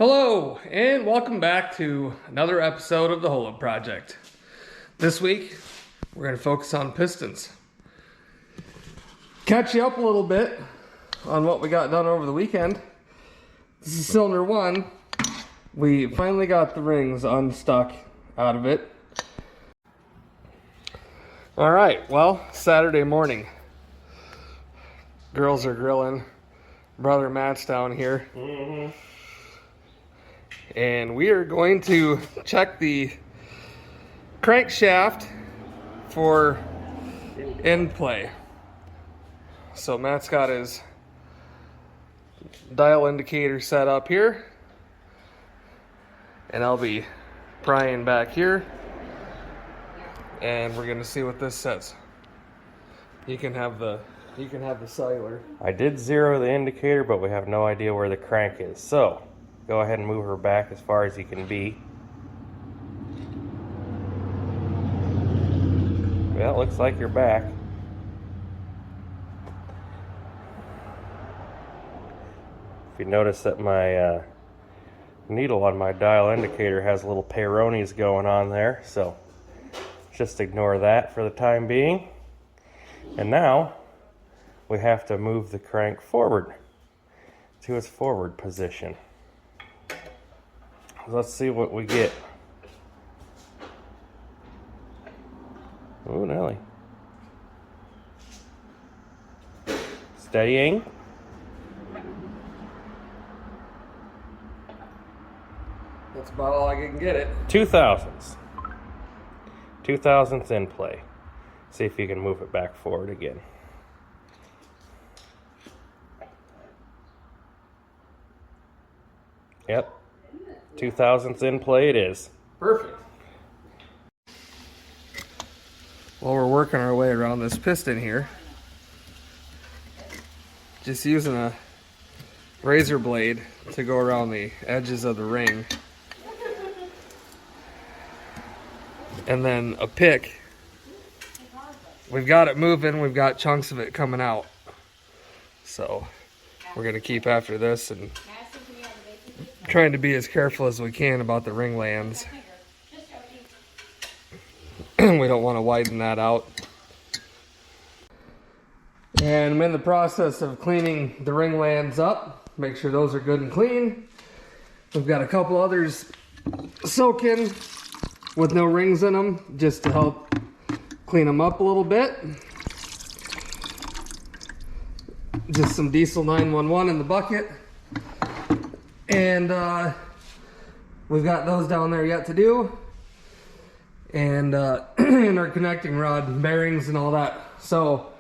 Hello, and welcome back to another episode of the Holo Project. This week, we're going to focus on pistons. Catch you up a little bit on what we got done over the weekend. This is cylinder 1. We finally got the rings unstuck out of it. Alright, well, Saturday morning. Girls are grilling. Brother Matt's down here. And we are going to check the crankshaft for end play. So Matt's got his dial indicator set up here, and I'll be prying back here, and we're gonna see what this says. You can have the cellular. I did zero the indicator, but we have no idea where the crank is. So go ahead and move her back as far as you can be. Well, it looks like you're back. If you notice that my needle on my dial indicator has little peyronie's going on there, so just ignore that for the time being. And now we have to move the crank forward to its forward position. Let's see what we get. Oh, Nelly. Steadying. That's about all I can get it. 2000s. 2000s in play. See if you can move it back forward again. Yep. 2000s in play it is. Perfect. Well, we're working our way around this piston here. Just using a razor blade to go around the edges of the ring. And then a pick. We've got it moving, we've got chunks of it coming out. So we're going to keep after this and trying to be as careful as we can about the ring lands. We don't want to widen that out. And I'm in the process of cleaning the ring lands up. Make sure those are good and clean. We've got a couple others soaking with no rings in them just to help clean them up a little bit. Just some diesel 911 in the bucket. And we've got those down there yet to do. And and our connecting rod bearings and all that. So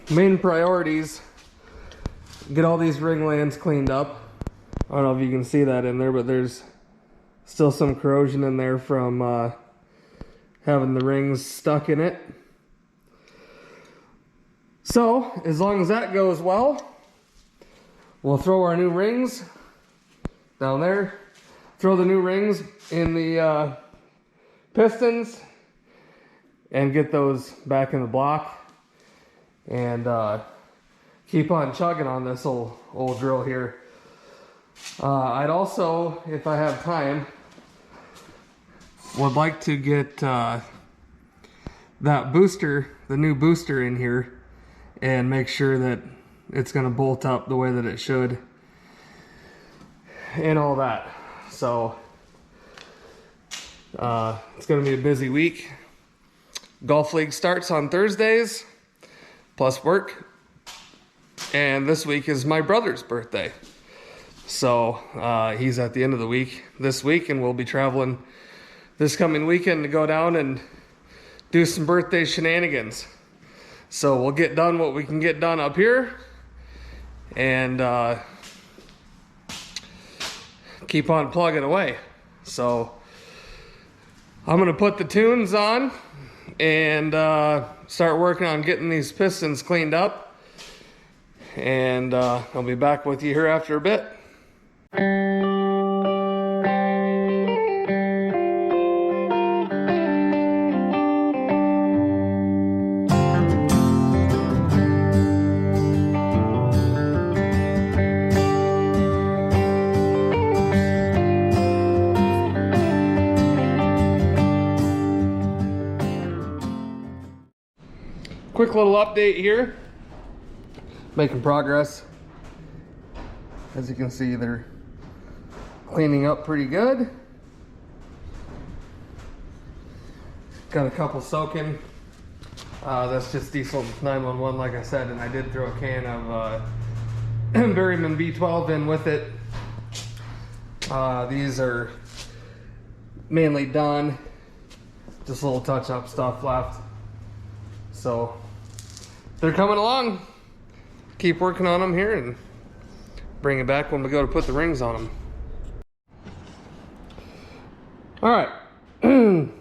main priorities, get all these ring lands cleaned up. I don't know if you can see that in there, but there's still some corrosion in there from having the rings stuck in it. So as long as that goes well, we'll throw our new rings down there, throw the new rings in the pistons, and get those back in the block, and keep on chugging on this old drill here. I'd also, if I have time, would like to get that booster, the new booster in here, and make sure that it's going to bolt up the way that it should and all that. So it's going to be a busy week. Golf league starts on Thursdays plus work, and this week is my brother's birthday, so he's at the end of the week this week, and we'll be traveling this coming weekend to go down and do some birthday shenanigans. So we'll get done what we can get done up here, and keep on plugging away. So I'm gonna put the tunes on and start working on getting these pistons cleaned up, and I'll be back with you here after a bit. quick little update here. Making progress. As you can see, they're cleaning up pretty good. Got a couple soaking. That's just diesel 911, like I said, and I did throw a can of Berryman B12 in with it. These are mainly done. Just a little touch-up stuff left. So they're coming along. Keep working on them here and bring it back when we go to put the rings on them. All right,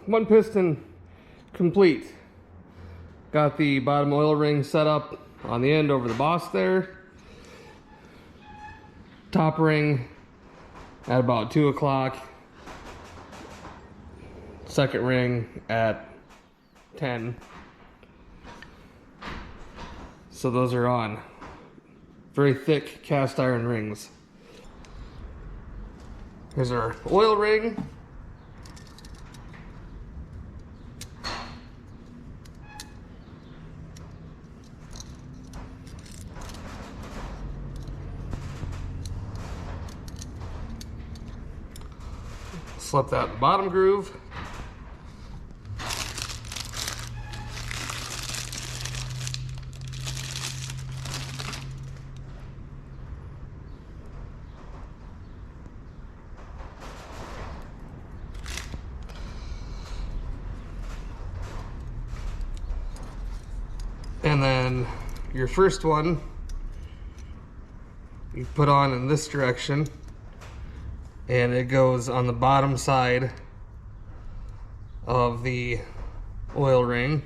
one piston complete. Got the bottom oil ring set up on the end over the boss there. Top ring at about 2 o'clock. Second ring at 10. So those are on. Very thick cast iron rings. Here's our oil ring. Slip that bottom groove. And then your first one you put on in this direction, and it goes on the bottom side of the oil ring.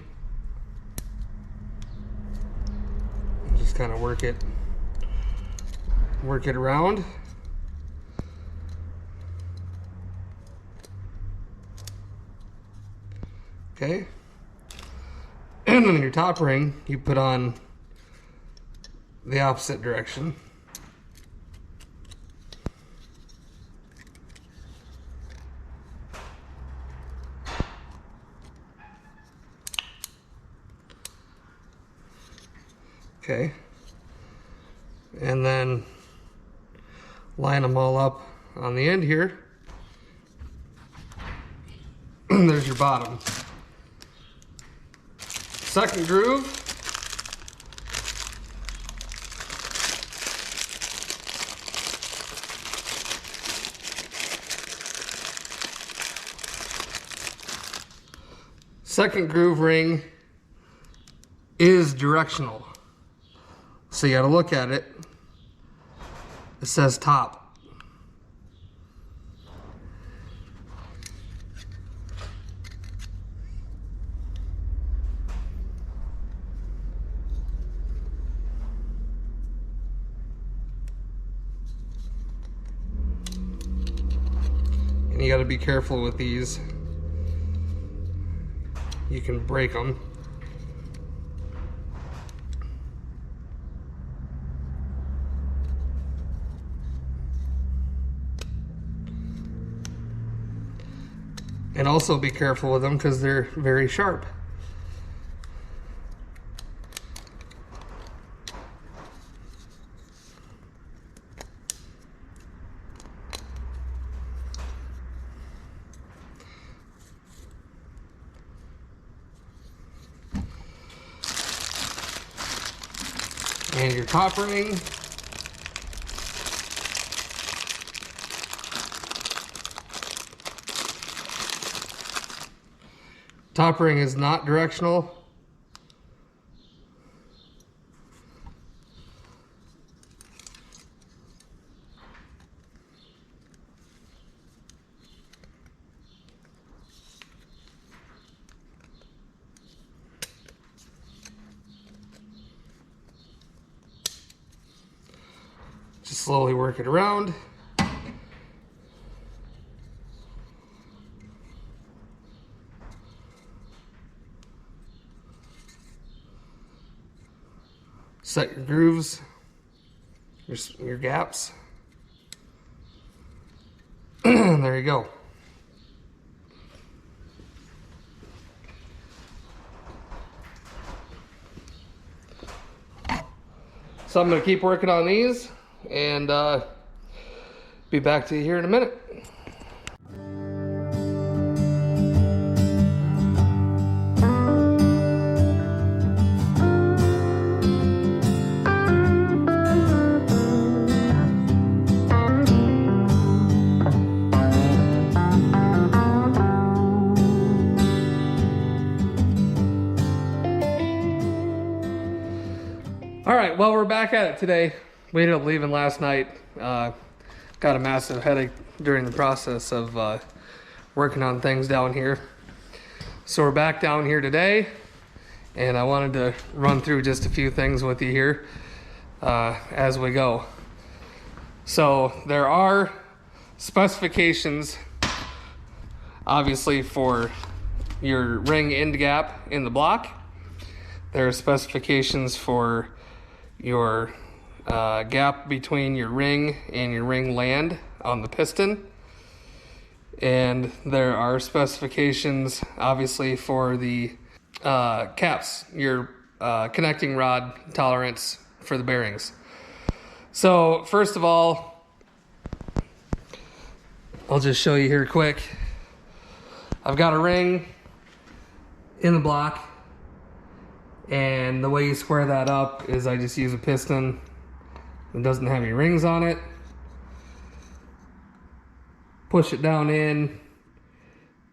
Just kind of work it around. Okay. And then your top ring, you put on the opposite direction. Okay. And then line them all up on the end here. There's your bottom. Second groove. Second groove ring is directional. So you gotta look at it. It says top. And you gotta be careful with these. You can break them. And also be careful with them because they're very sharp. And your top ring. Top ring is not directional. Just slowly work it around. Set your grooves, your gaps. There you go. So I'm going to keep working on these and be back to you here in a minute. All right, well, we're back at it today. We ended up leaving last night. Got a massive headache during the process of working on things down here. So we're back down here today, and I wanted to run through just a few things with you here as we go. So there are specifications, obviously, for your ring end gap in the block. There are specifications for your gap between your ring and your ring land on the piston. And there are specifications, obviously, for the caps, your connecting rod tolerance for the bearings. So first of all, I'll just show you here quick. I've got a ring in the block, and the way you square that up is I just use a piston that doesn't have any rings on it. Push it down in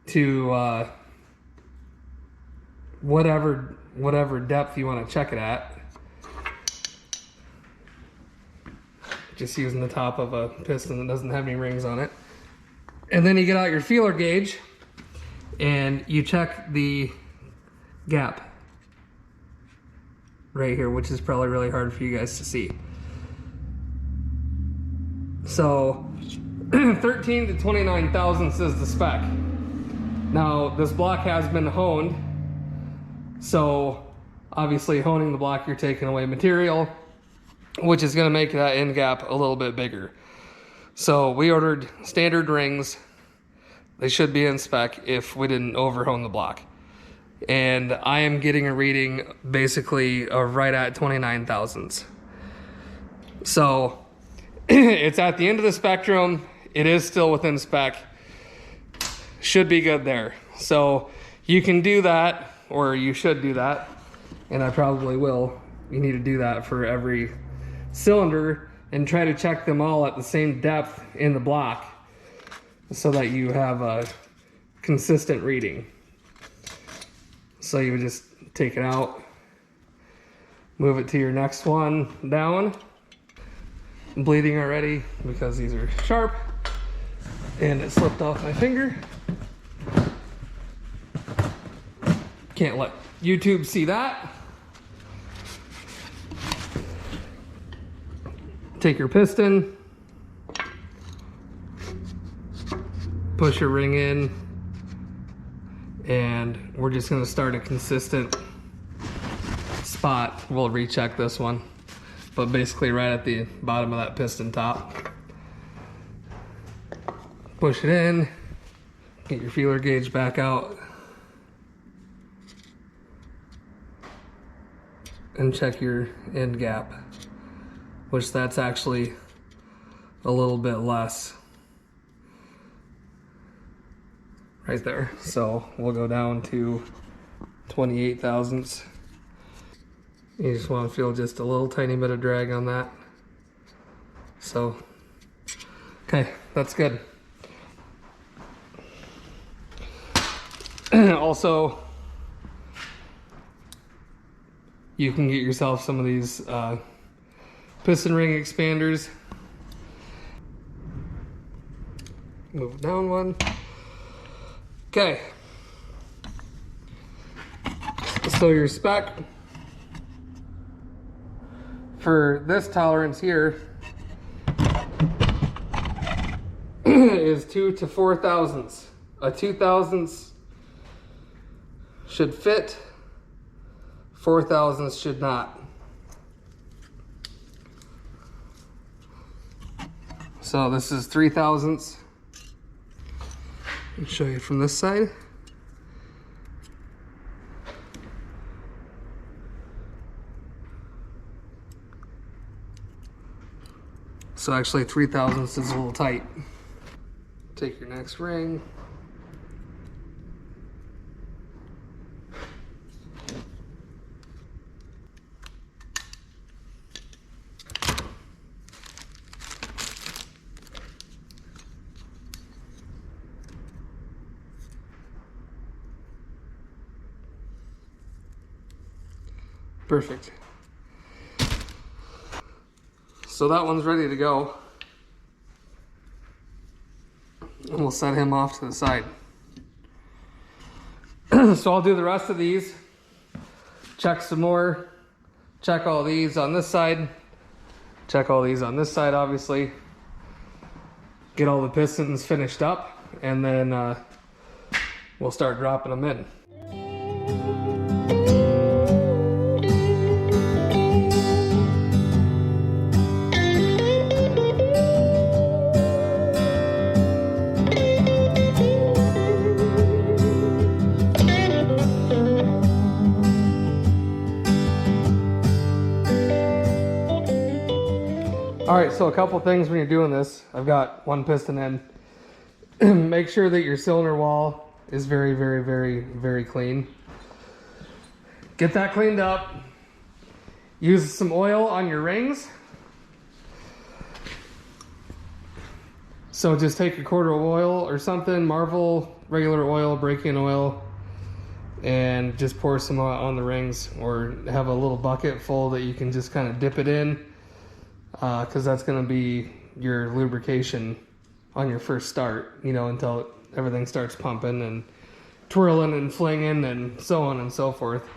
to whatever depth you want to check it at. Just using the top of a piston that doesn't have any rings on it. And then you get out your feeler gauge and you check the gap right here, which is probably really hard for you guys to see. So 13 to 29 thousandths is the spec. Now this block has been honed, so obviously honing the block, you're taking away material, which is going to make that end gap a little bit bigger. So we ordered standard rings. They should be in spec if we didn't overhone the block. And I am getting a reading basically of right at 29 thousandths. So it's at the end of the spectrum. It is still within spec. Should be good there. So you can do that, or you should do that, and I probably will. You need to do that for every cylinder and try to check them all at the same depth in the block so that you have a consistent reading. So you would just take it out, move it to your next one down. I'm bleeding already because these are sharp and it slipped off my finger. Can't let YouTube see that. Take your piston, push your ring in, and we're just going to start a consistent spot. We'll recheck this one, but basically right at the bottom of that piston top. Push it in, get your feeler gauge back out, and check your end gap, which that's actually a little bit less right there. So we'll go down to 28 thousandths. You just want to feel just a little tiny bit of drag on that. So, okay, that's good. Also, you can get yourself some of these piston ring expanders. Move down one. Okay. So your spec for this tolerance here is 2 to 4 thousandths. A 2 thousandths should fit, 4 thousandths should not. So this is 3 thousandths. I'll show you from this side. So actually 3 thousandths is a little tight. Take your next ring. Perfect. So that one's ready to go. And we'll set him off to the side. So I'll do the rest of these. Check some more. Check all these on this side. Check all these on this side, obviously. Get all the pistons finished up. And then we'll start dropping them in. All right, so a couple things when you're doing this. I've got one piston in. Make sure that your cylinder wall is very, very, very, very clean. Get that cleaned up. Use some oil on your rings. So just take a quart of oil or something, Marvel, regular oil, break-in oil, and just pour some on the rings, or have a little bucket full that you can just kind of dip it in. Because that's going to be your lubrication on your first start, you know, until everything starts pumping and twirling and flinging and so on and so forth.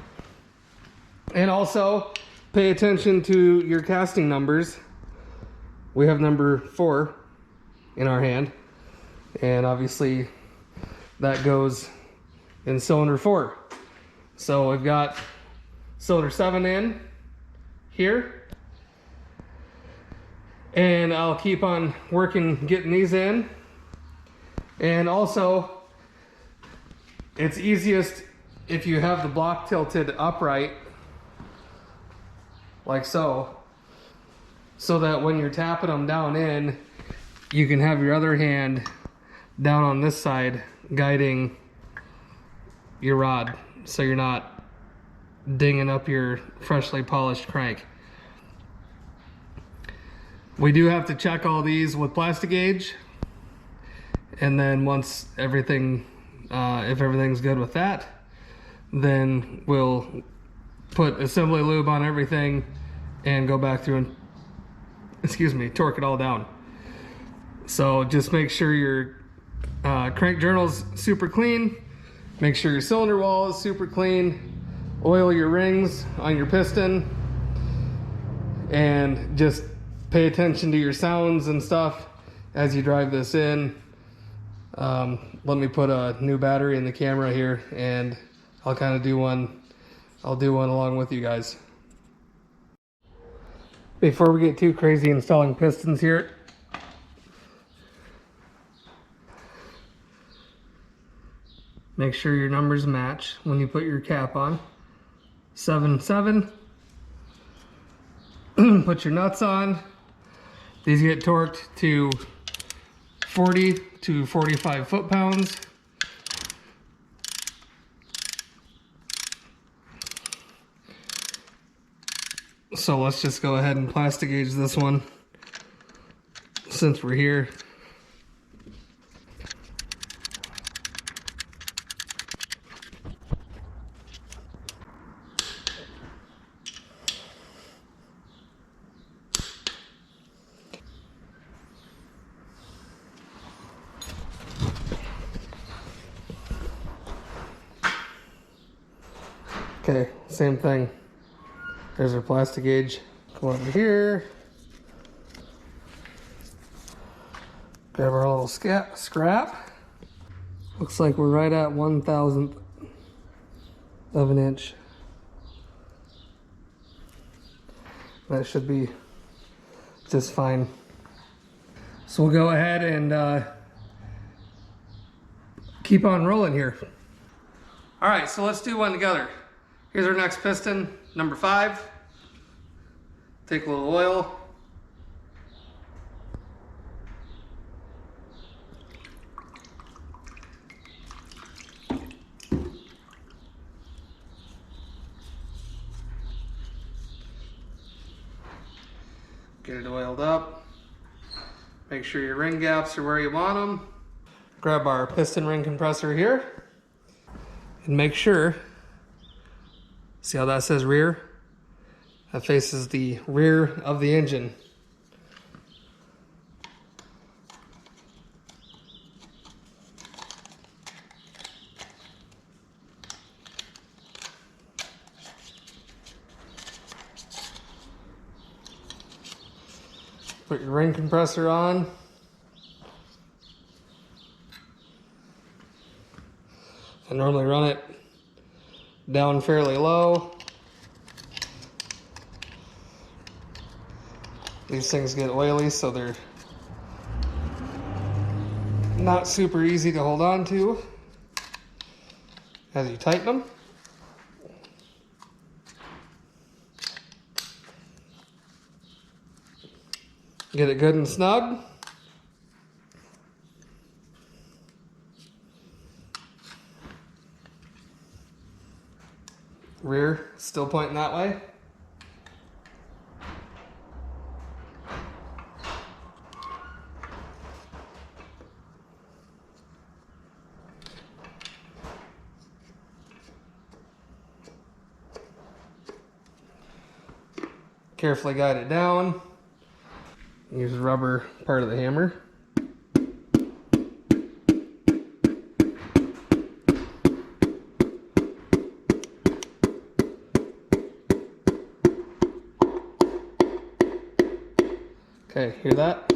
And also pay attention to your casting numbers. We have number 4 in our hand, and obviously that goes in cylinder 4. So we've got cylinder 7 in here. And I'll keep on working getting these in. And also, it's easiest if you have the block tilted upright, like so, so that when you're tapping them down in, you can have your other hand down on this side guiding your rod, so you're not dinging up your freshly polished crank. We do have to check all these with plastic gauge, and then once everything, if everything's good with that, then we'll put assembly lube on everything and go back through and, torque it all down. So just make sure your crank journal's super clean, make sure your cylinder wall is super clean, oil your rings on your piston, and just pay attention to your sounds and stuff as you drive this in. Let me put a new battery in the camera here, and I'll kind of do one. I'll do one along with you guys. Before we get too crazy installing pistons here, make sure your numbers match when you put your cap on. 7, 7. Put your nuts on. These get torqued to 40 to 45 foot-pounds. So let's just go ahead and plastic gauge this one since we're here. Okay, same thing. There's our plastic gauge. Come over here. Grab our little scrap. Looks like we're right at 1/1000th of an inch. That should be just fine. So we'll go ahead and keep on rolling here. All right, so let's do one together. Here's our next piston, number 5. Take a little oil. Get it oiled up. Make sure your ring gaps are where you want them. Grab our piston ring compressor here. And make sure, see how that says rear? That faces the rear of the engine. Put your ring compressor on. I normally run it down fairly low. These things get oily, so they're not super easy to hold on to as you tighten them. Get it good and snug. Rear still pointing that way. Carefully guide it down. Use the rubber part of the hammer. Okay, hear that?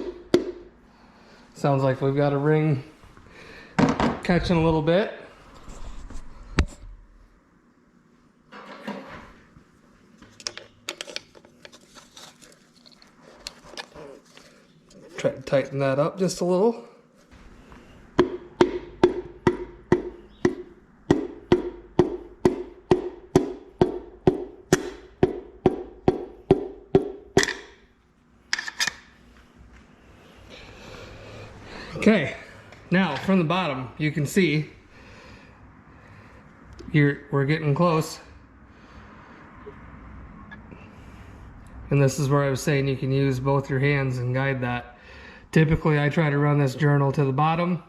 Sounds like we've got a ring catching a little bit. Try to tighten that up just a little. Okay, now from the bottom you can see we're getting close. And this is where I was saying you can use both your hands and guide that. Typically, I try to run this journal to the bottom.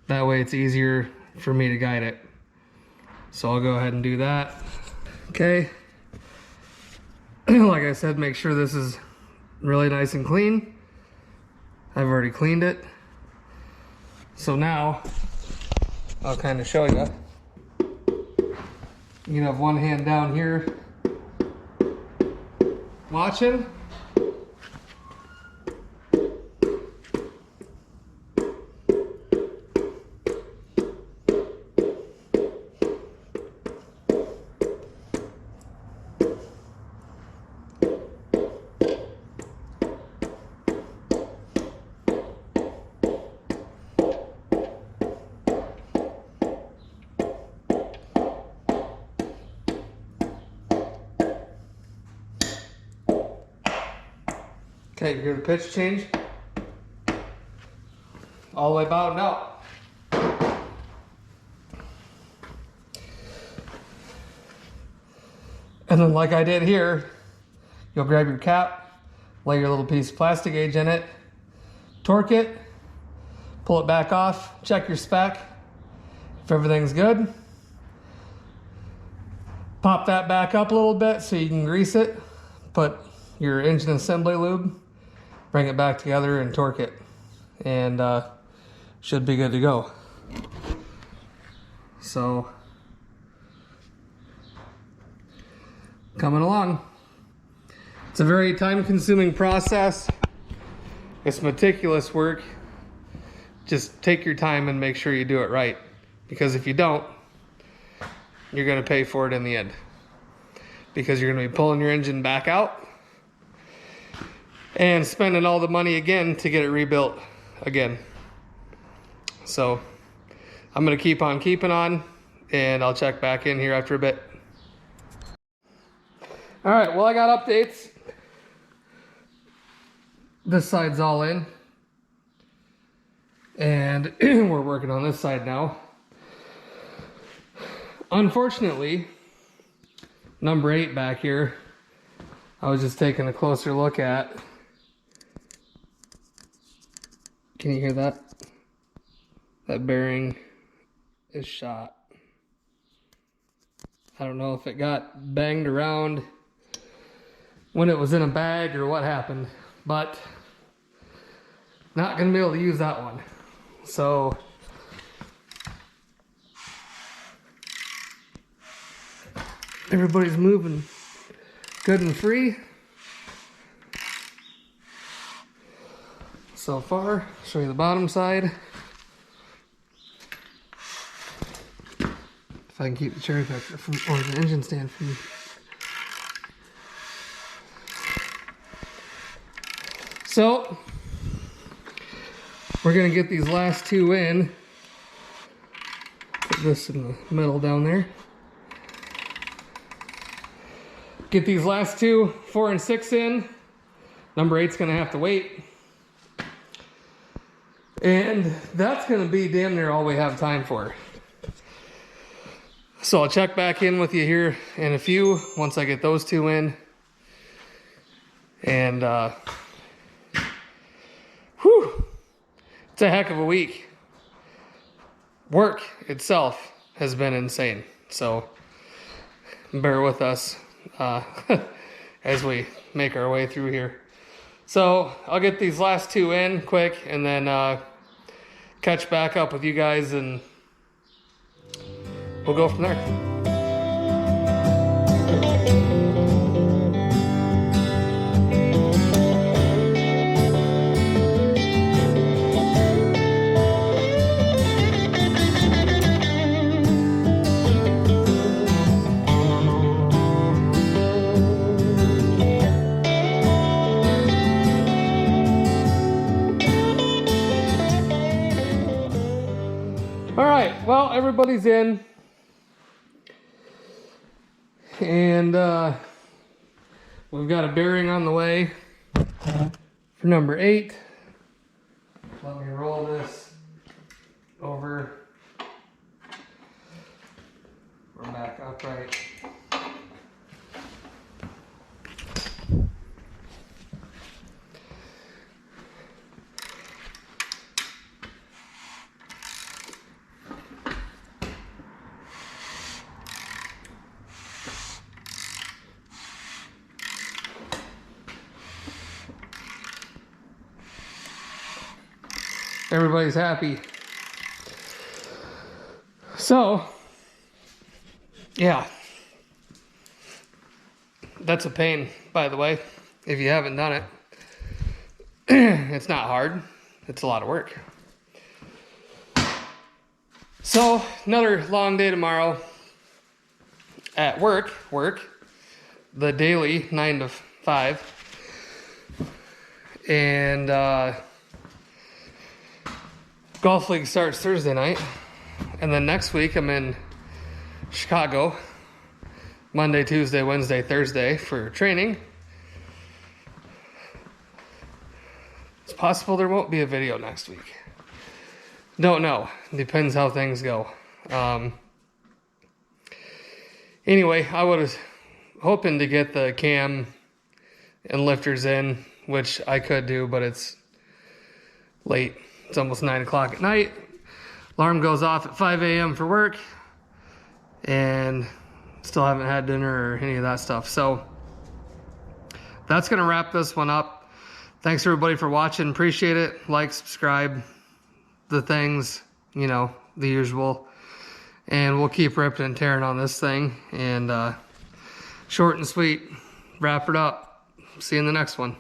That way it's easier for me to guide it. So I'll go ahead and do that. Okay. Like I said, make sure this is really nice and clean. I've already cleaned it. So now, I'll kind of show you. You can have one hand down here watching. Okay, you hear the pitch change? All the way bottomed out. And then like I did here, you'll grab your cap, lay your little piece of plastic gauge in it, torque it, pull it back off, check your spec. If everything's good, pop that back up a little bit so you can grease it, put your engine assembly lube, bring it back together and torque it, and should be good to go. So, coming along. It's a very time-consuming process. It's meticulous work. Just take your time and make sure you do it right, because if you don't, you're going to pay for it in the end, because you're going to be pulling your engine back out and spending all the money again to get it rebuilt again. So I'm going to keep on keeping on, and I'll check back in here after a bit. All right, well, I got updates. This side's all in, and we're working on this side now. Unfortunately, number 8 back here, I was just taking a closer look at. Can you hear that? That bearing is shot. I don't know if it got banged around when it was in a bag or what happened, but not gonna be able to use that one. So everybody's moving good and free so far. Show you the bottom side. If I can keep the cherry picker from, or the engine stand from. So we're gonna get these last two in. Put this in the middle down there. Get these last two, 4 and 6 in. Number 8's gonna have to wait. And that's gonna be damn near all we have time for. So I'll check back in with you here in a few, once I get those two in. And whew, it's a heck of a week. Work itself has been insane. So bear with us as we make our way through here. So I'll get these last two in quick and then catch back up with you guys and we'll go from there. All right, well, everybody's in. And we've got a bearing on the way for number 8. Let me roll this over. We're back upright. Everybody's happy. So, yeah. That's a pain, by the way, if you haven't done it. It's not hard. It's a lot of work. So, another long day tomorrow at work, the daily 9 to 5. And, golf league starts Thursday night, and then next week I'm in Chicago, Monday, Tuesday, Wednesday, Thursday for training. It's possible there won't be a video next week. Don't know. Depends how things go. Anyway, I was hoping to get the cam and lifters in, which I could do, but it's late. It's almost 9 o'clock at night. Alarm goes off at 5 a.m. for work. And still haven't had dinner or any of that stuff. So that's going to wrap this one up. Thanks everybody for watching. Appreciate it. Like, subscribe, the things, you know, the usual. And we'll keep ripping and tearing on this thing. And short and sweet. Wrap it up. See you in the next one.